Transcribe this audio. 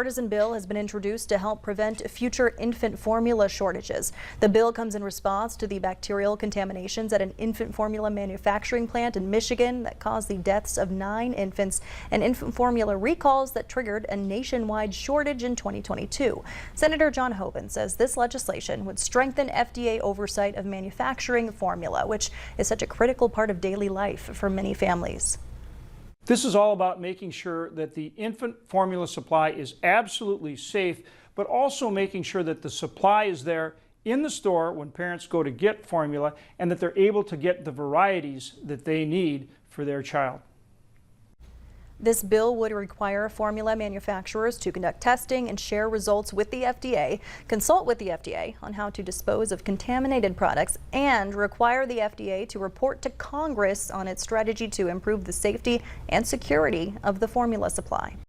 Partisan bill has been introduced to help prevent future infant formula shortages. The bill comes in response to the bacterial contaminations at an infant formula manufacturing plant in Michigan that caused the deaths of 9 infants and infant formula recalls that triggered a nationwide shortage in 2022. Senator John Hoeven says this legislation would strengthen FDA oversight of manufacturing formula, which is such a critical part of daily life for many families. This is all about making sure that the infant formula supply is absolutely safe, but also making sure that the supply is there in the store when parents go to get formula and that they're able to get the varieties that they need for their child. This bill would require formula manufacturers to conduct testing and share results with the FDA, consult with the FDA on how to dispose of contaminated products, and require the FDA to report to Congress on its strategy to improve the safety and security of the formula supply.